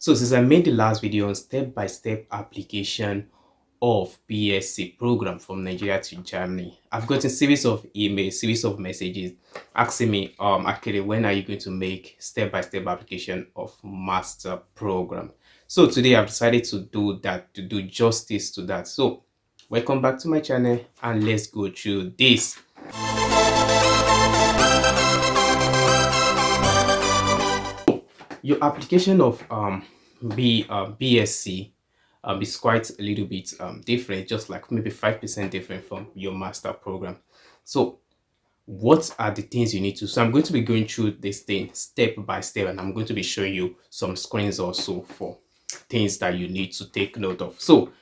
So since I made the last video on step-by-step application of BSc program from Nigeria to Germany, I've gotten series of emails, series of messages asking me, Akere, when are you going to make step-by-step application of master program? So today I've decided to do that, to do justice to that. So welcome back to my channel and let's go through this. Your application of BSc is quite a little bit different, just like maybe 5% different from your master program. So what are the things you need to? So I'm going to be going through this thing step by step, and I'm going to be showing you some screens also for things that you need to take note of. So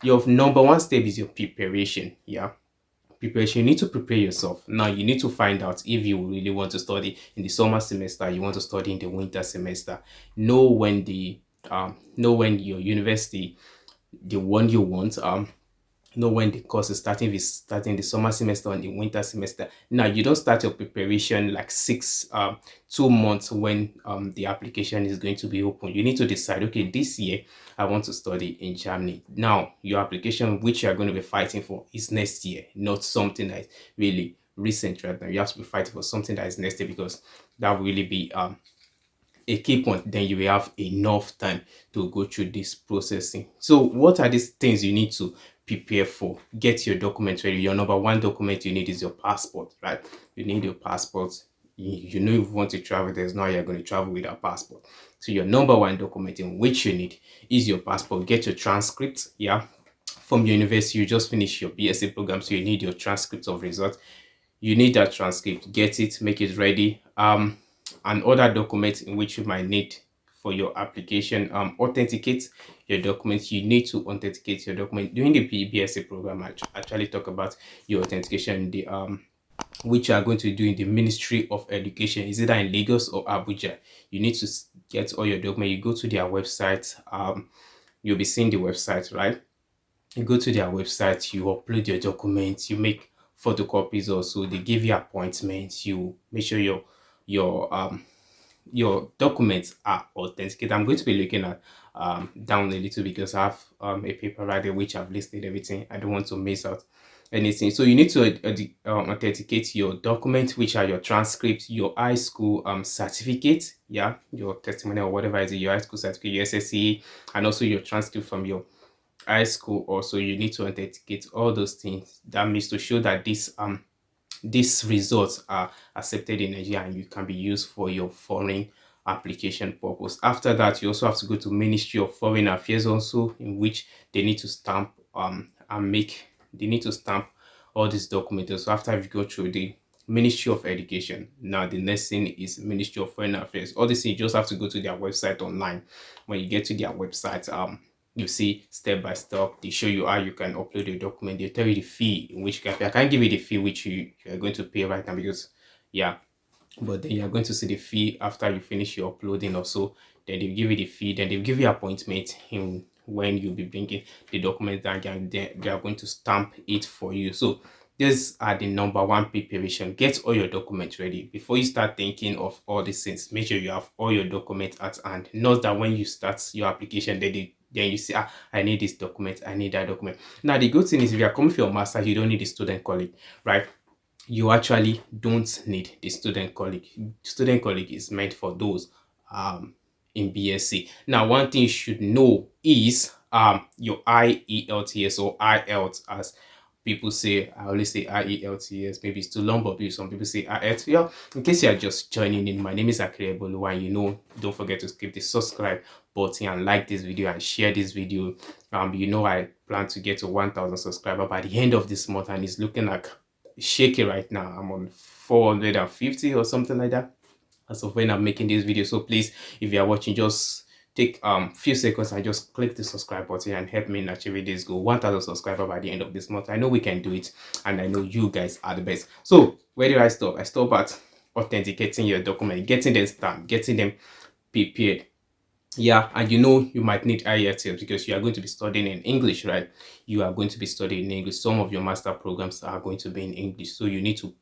your number one step is your preparation. Yeah, preparation. You need to prepare yourself. Now you need to find out if you really want to study in the summer semester, you want to study in the winter semester. Know when your university, the one you want, know when the course is starting, if it's starting the summer semester or the winter semester. Now you don't start your preparation like 2 months when the application is going to be open. You need to decide, okay, this year I want to study in Germany. Now your application which you are going to be fighting for is next year, not something that is really recent right now. You have to be fighting for something that is next year, because that will really be a key point. Then you will have enough time to go through this processing. So what are these things you need to prepare for? Get your document ready. Your number one document you need is your passport, right? You need your passport. You know, if you want to travel, there's no way you're going to travel without passport. So your number one document in which you need is your passport. Get your transcript, yeah, from your university. You just finished your BSc program, so you need your transcript of results. You need that transcript. Get it, make it ready. And other documents in which you might need for your application. Authenticate your documents. You need to authenticate your document during the BSc program. I actually talk about your authentication, the which you are going to do in the Ministry of Education. Is it in Lagos or Abuja? You need to get all your documents. You go to their website. You'll be seeing the website, right? You go to their website, you upload your documents, you make photocopies also. They give you appointments. You make sure your documents are authenticate. I'm going to be looking at down a little because I have a paper right there which I've listed everything. I don't want to miss out anything. So you need to authenticate your documents, which are your transcripts, your high school certificate, yeah, your testimony or whatever is it, your high school certificate, your SSC, and also your transcript from your high school. Also, you need to authenticate all those things. That means to show that these results are accepted in Nigeria and you can be used for your foreign application purpose. After that, you also have to go to Ministry of Foreign Affairs also, in which they need to stamp all these documents. So after you go through the Ministry of Education, now the next thing is Ministry of Foreign Affairs. All this, you just have to go to their website online. When you get to their website, you see step by step, they show you how you can upload your document. They tell you the fee in which you can pay. I can't give you the fee which you are going to pay right now, because yeah, but then you are going to see the fee after you finish your uploading also. Then they'll give you the fee, then they'll give you appointment in when you'll be bringing the document down, and they are going to stamp it for you. So these are the number one preparation. Get all your documents ready before you start thinking of all these things. Make sure you have all your documents at hand. Not that when you start your application, then you say, I need this document, I need that document. Now the good thing is, if you are coming for your master, you don't need the student colleague, right? You actually don't need the student colleague. Student colleague is meant for those in BSc. Now one thing you should know is your IELTS or IELTS, as people say. I always say IELTS, maybe it's too long, but some people say IELTS. Yeah, in case you are just joining in, my name is Akere, and don't forget to click the subscribe button and like this video and share this video. I plan to get to 1,000 subscribers by the end of this month, and it's looking like shaky right now. I'm on 450 or something like that as of when I'm making this video. So please, if you are watching, just take few seconds and just click the subscribe button and help me in achieving this goal, 1,000 subscribers by the end of this month. I know we can do it, and I know you guys are the best. So where do I stop? I stop at authenticating your document, getting them stamped, getting them prepared. Yeah, and you might need IELTS because you are going to be studying in English, right? You are going to be studying in English. Some of your master programs are going to be in English, so you need to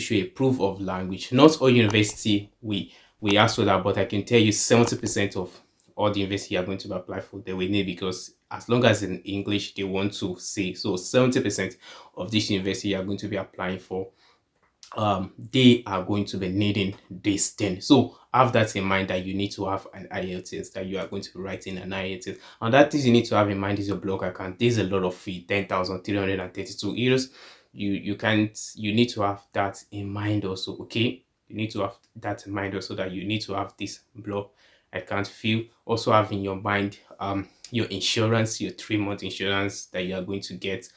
show a proof of language. Not all university we we asked for that, but I can tell you 70% of all the university you are going to apply for, they will need, because as long as in English they want to say, so 70% of this university you are going to be applying for, they are going to be needing this thing. So have that in mind, that you need to have an IELTS, that you are going to be writing an IELTS. And that thing you need to have in mind is your blog account. There's a lot of fee, 10,332 euros. You need to have that in mind also. Okay, you need to have that in mind also, that you need to have this blog account fee. Also have in your mind your insurance, your 3-month insurance that you are going to get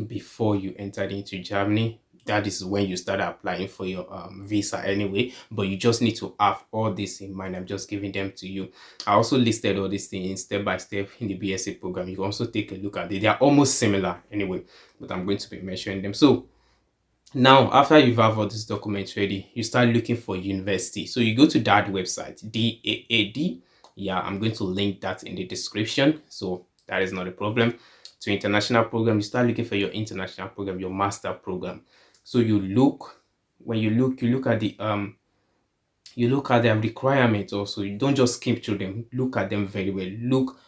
before you entered into Germany. That is when you start applying for your visa anyway, but you just need to have all this in mind. I'm just giving them to you. I also listed all these things step by step in the BSc program. You can also take a look at it. They are almost similar anyway, but I'm going to be mentioning them. So now, after you have all these documents ready, you start looking for university. So you go to that website, DAAD. Yeah, I'm going to link that in the description, so that is not a problem. To international program, you start looking for your international program, your master program. So you look, when you look at the requirements also. You don't just skim through them. Look at them very well. Look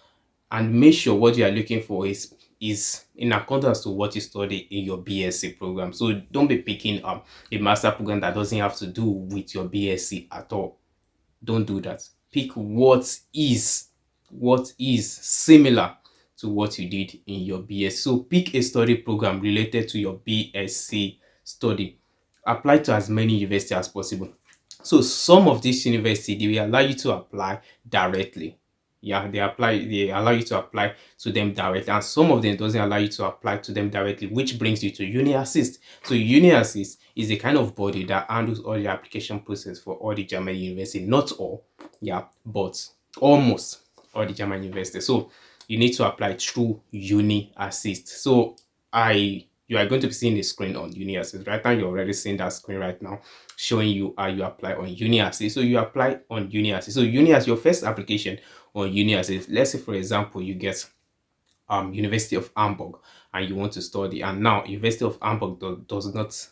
and make sure what you are looking for is in accordance to what you study in your BSc program. So don't be picking up a master program that doesn't have to do with your BSc at all. Don't do that. Pick what is similar to what you did in your BSc. So pick a study program related to your BSc study. Apply to as many universities as possible. So some of these universities, they will allow you to apply directly. Yeah, they allow you to apply to them directly, and some of them doesn't allow you to apply to them directly, which brings you to uni-assist. So uni-assist is a kind of body that handles all the application process for all the German university. Not all, yeah, but almost all the German university. So you need to apply through uni-assist. So you are going to be seeing the screen on uni-assist right now. You're already seeing that screen right now, showing you how you apply on uni-assist. So you apply on uni-assist. So uni-assist, your first application on uni-assist. Let's say, for example, you get University of Hamburg and you want to study, and now University of Hamburg does not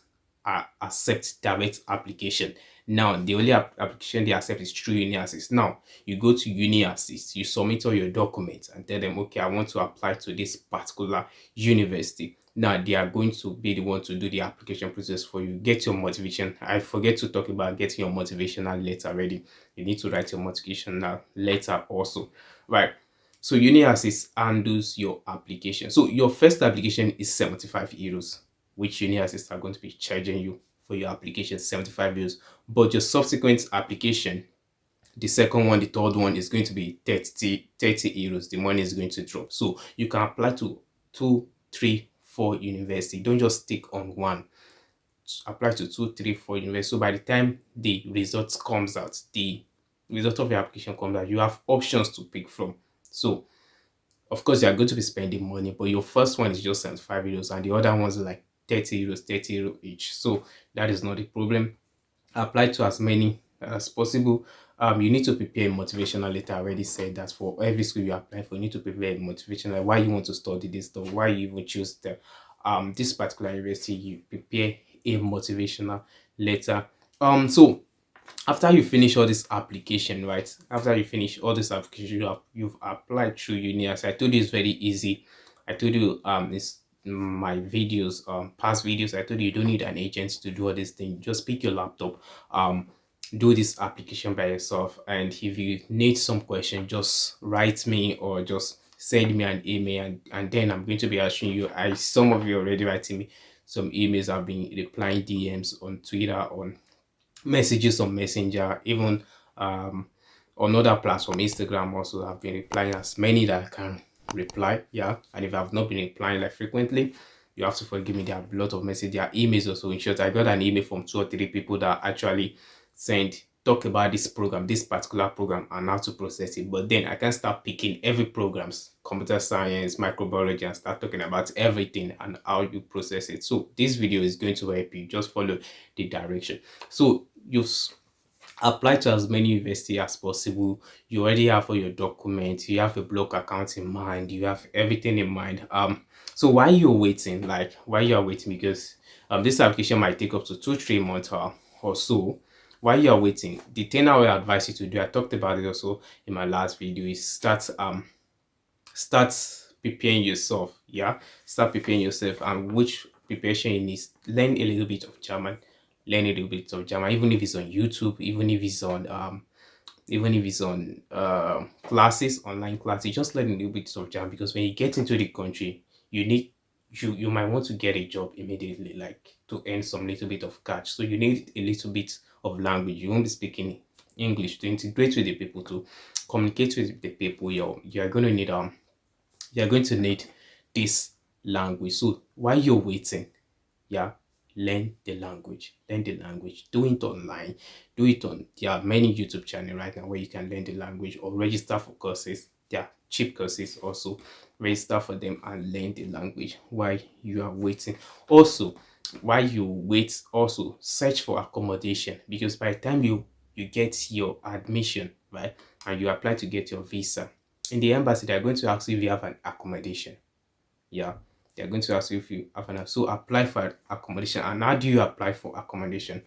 accept direct application. Now the only application they accept is through uni-assist. Now you go to uni-assist, you submit all your documents and tell them, okay, I want to apply to this particular university. Now they are going to be the one to do the application process for you. Get your motivation. I forget to talk about getting your motivational letter ready. You need to write your motivational letter also, right? So uni-assist handles your application. So your first application is 75 euros, which uni-assist are going to be charging you for your application, 75 euros. But your subsequent application, the second one, the third one, is going to be 30 euros. The money is going to drop. So you can apply to 2, 3, 4 university. Don't just stick on one. Apply to 2, 3, 4 university. So by the time the results comes out, the result of your application comes out, you have options to pick from. So of course you are going to be spending money, but your first one is just 75 euros and the other ones are like 30 euros, 30 euros each. So that is not a problem. Apply to as many as possible. You need to prepare a motivational letter. I already said that for every school you apply for, you need to prepare a motivational, why you want to study this stuff, why you even choose the this particular university. You prepare a motivational letter. So after you finish all this application, right? After you finish all this application, you've applied through uni. As I told you, it's very easy. I told you it's my videos, past videos. I told you don't need an agent to do all this thing. Just pick your laptop, do this application by yourself, and if you need some question, just write me or just send me an email, and then I'm going to be answering you. Some of you already writing me some emails. I've been replying DMs on Twitter, on messages on Messenger, even on other platform, Instagram also. I've been replying as many that I can reply. Yeah, and if I've not been replying like frequently, you have to forgive me. There are a lot of messages, there are emails also. In short, I got an email from 2 or 3 people that actually talk about this program, this particular program, and how to process it. But then I can start picking every programs, computer science, microbiology, and start talking about everything and how you process it. So this video is going to help you. Just follow the direction. So you've applied to as many universities as possible. You already have all your documents, you have a blog account in mind, you have everything in mind. So while you're waiting, because this application might take up to 2-3 months or so, while you are waiting, the thing I will advise you to do, I talked about it also in my last video, is start preparing yourself. Yeah, start preparing yourself. And which preparation you need, learn a little bit of German. Learn a little bit of German, even if it's on YouTube, even if it's on classes, online classes, just learn a little bit of German, because when you get into the country, you need you might want to get a job immediately, like to earn some little bit of cash. So you need a little bit of language. You won't be speaking English to integrate with the people, to communicate with the people. You're going to need you're going to need this language. So while you're waiting, yeah, learn the language. Learn the language. Do it online. Do it on, there are many YouTube channels right now where you can learn the language, or register for courses. There are cheap courses also. Register for them and learn the language while you are waiting. Also, while you wait, also search for accommodation, because by the time you get your admission, right, and you apply to get your visa, in the embassy they're going to ask you if you have an accommodation. Yeah, they're going to ask you if you have an, so apply for accommodation. And how do you apply for accommodation?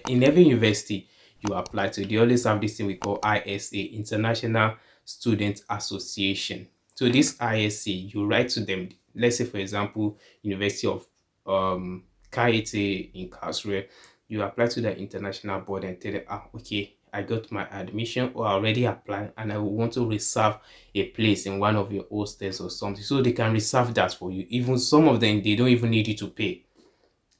In every university you apply to, they always have this thing we call ISA, International Student Association. So this ISA, you write to them. Let's say, for example, University of KIT in Karlsruhe, you apply to the international board and tell them, okay, I got my admission, or I already applied, and I want to reserve a place in one of your hostels or something. So they can reserve that for you. Even some of them, they don't even need you to pay.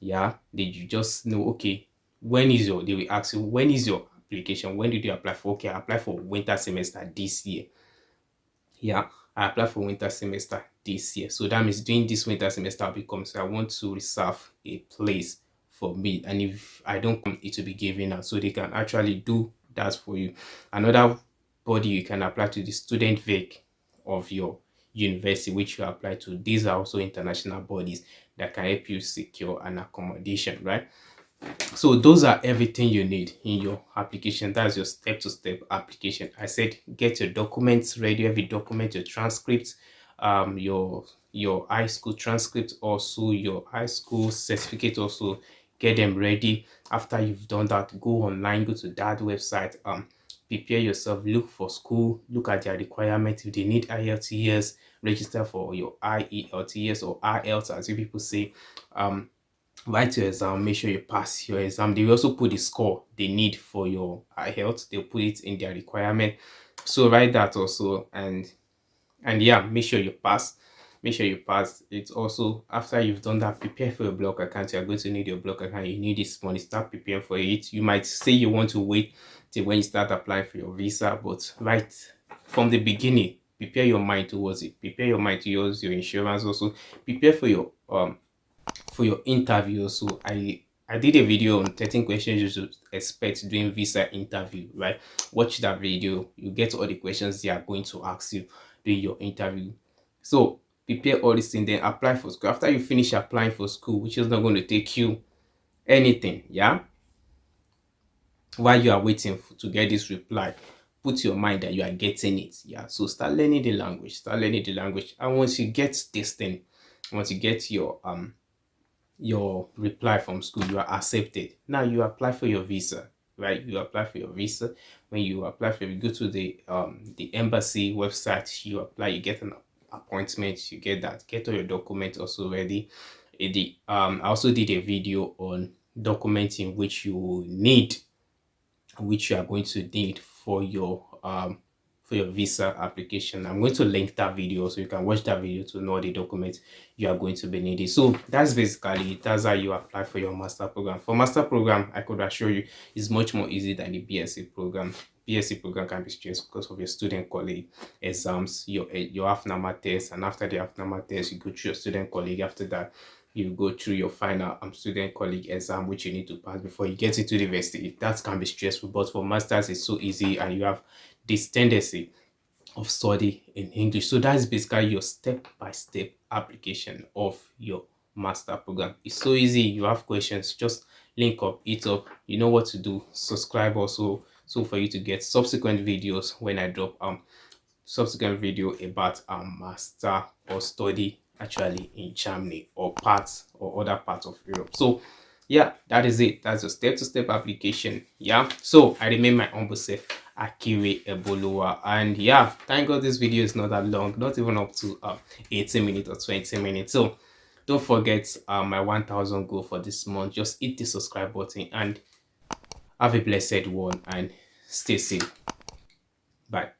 Yeah, did you just know, okay, when is your, they will ask you, when is your application, when did you apply for? Okay, I applied for winter semester this year. Yeah, I applied for winter semester this year, so that means during this winter semester I'll be coming, so I want to reserve a place for me, and if I don't come, it will be given out. So they can actually do that for you. Another body you can apply to, the student VEC of your university, which you apply to. These are also international bodies that can help you secure an accommodation, right? So those are everything you need in your application. That's your step-to-step application. I said get your documents ready, every document, your transcript, your high school transcript, also your high school certificate, also get them ready. After you've done that, go online, go to that website, prepare yourself, look for school, look at their requirements. If they need IELTS, register for your IELTS or IELTS, as you people say. Write your exam, make sure you pass your exam. They will also put the score they need for your health. They'll put it in their requirement. So write that also, and yeah, make sure you pass. Make sure you pass. It's also, after you've done that, prepare for your block account. You're going to need your block account. You need this money. Start preparing for it. You might say you want to wait till when you start applying for your visa, but right from the beginning, prepare your mind towards it. Prepare your mind towards your insurance also. Prepare for your interview. So I did a video on 13 questions you should expect during visa interview, right? Watch that video. You get all the questions they are going to ask you during your interview. So prepare all these things, then apply for school. After you finish applying for school, which is not going to take you anything, yeah, while you are waiting to get this reply, put your mind that you are getting it. Yeah, so start learning the language. Start learning the language. And once you get this thing, once you get your reply from school, you are accepted. Now you apply for your visa, right? You apply for your visa. When you apply for it, you go to the embassy website, you apply, you get an appointment, you get that, get all your documents also ready. I also did a video on documenting which you are going to need for your visa application. I'm going to link that video so you can watch that video to know the documents you are going to be needing. So that's basically it. That's how you apply for your master program. For master program, I could assure you, it's much more easy than the BSc program. BSc program can be stressful because of your student colleague exams, your half number test, and after the half number test, you go through your student colleague. After that, you go through your final student colleague exam, which you need to pass before you get into the university. That can be stressful, but for masters, it's so easy, and you have this tendency of study in English. So that's basically your step-by-step application of your master program. It's so easy. You have questions, just link up, eat up, you know what to do. Subscribe also, so for you to get subsequent videos when I drop subsequent video about master or study actually in Germany or other parts of Europe. So yeah, that is it. That's a step-to-step application. Yeah, so I remain my humble self, Akere Ebolowa, and yeah, thank God this video is not that long, not even up to 18 minutes or 20 minutes. So don't forget my 1000 goal for this month. Just hit the subscribe button and have a blessed one and stay safe. Bye.